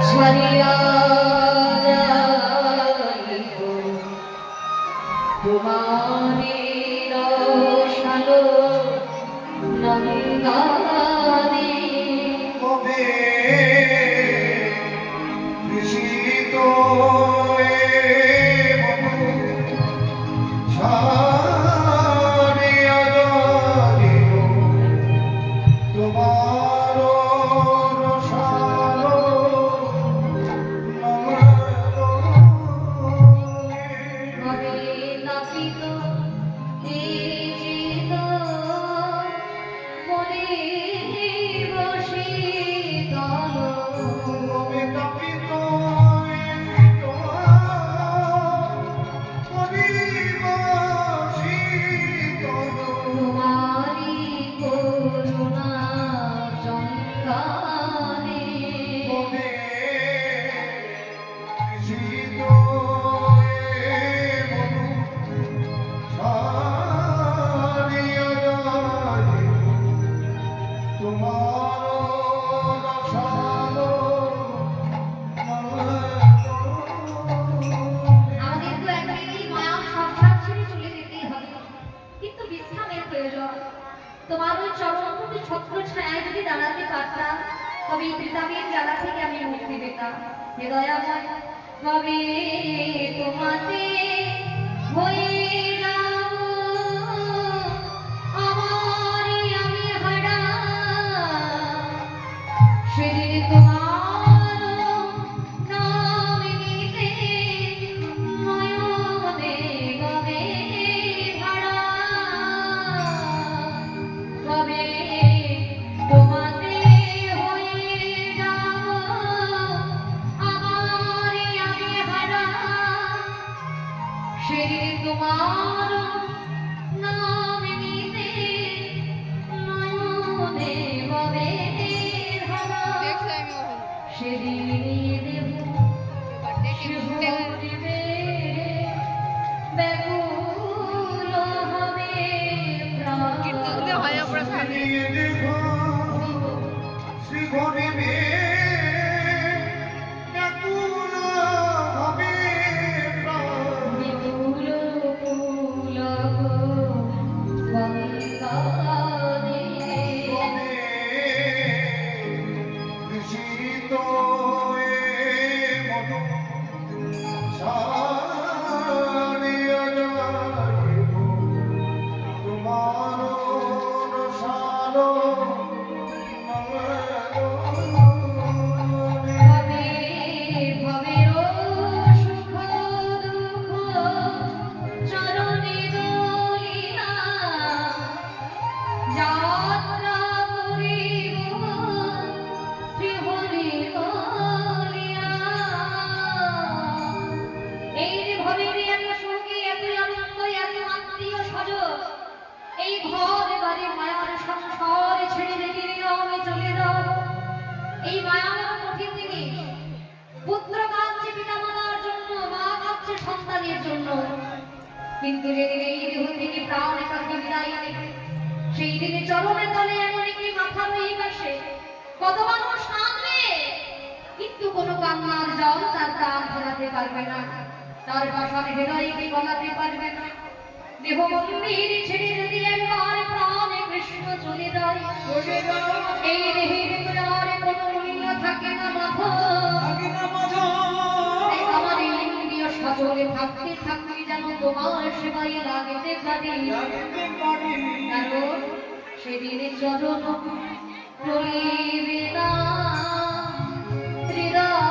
ছাড়িয়া তোমারি রসালো নন্দানে কবে কৃষিত ছাড়িয়া যাইব তোমার রসালো ঘরে নাপিত নিজিত মনে বসিত কবে তাপিত তোমারি করুণা চন্দ্রানে আমাদের তো একদিনই মায়া সংসার ছেড়ে চলে যেতেই হবে, কিন্তু বিশ্রামের প্রয়োজন। তোমার ওই চরণমুখী ছত্র ছায়ায় যদি দাঁড়াতে পারতাম, তবে এই ত্রিতাপের জ্বালা থেকে আমি মুক্তি পেতাম। হে দয়াময়, তবে তোমাতে হয়ে যাব আমারই আমি হারা, সেদিন তোমার নাম নিতে নয়নে গবে ধারা, কবে তোমাতে হয়ে যাব আমারই আমি হারা, সেদিন তোমার নাম নিতে নয়নে গবে ধারা, সেদিন দেব শিহরিবে ব্যাকুল হবে প্রাণ। বিপুল পুলক বন্দানে ভবে ভবের সুখ দুঃখ চরণে দলিয়া যাত্রা করিব শ্রীহরি বলিয়া। এই যে ভবের এত সুখী, এত আনন্দ, এত আত্মীয় স্বজন, এই ঘর বাড়ি মায়ার সংসার ছেড়ে রেখে আমি চলে যাব। এই মায়ার কঠিন জিনিস, পুত্র কাঁদছে পিতামাতার জন্য, মা কাঁদছে সন্তানের জন্য, কিন্তু যেদিন এই দেহ থেকে প্রাণ একাকে বিদায় নেবে, সেই দিনে চরণে তলে এমনকি মাথার এই পাশে কত মানুষ কাঁদবে, কিন্তু কোনো কান্নার জল তার প্রাণ ফেরাতে পারবে না, তার পাশানে হৃদয়কে গলাতে পারবে না। দেহ মন্দির ছেড়ে যদি একবার প্রাণে কৃষ্ণ চলে যায়, এই দেহের আর কোনো মূল্য থাকে না মাধব। আমার ইন্দ্রিয় সচলে থাকতে থাকতে যেন তোমার সেবায় লাগিতে পারি, কারণ সেদিনে চরণ টলিবে না হৃদয়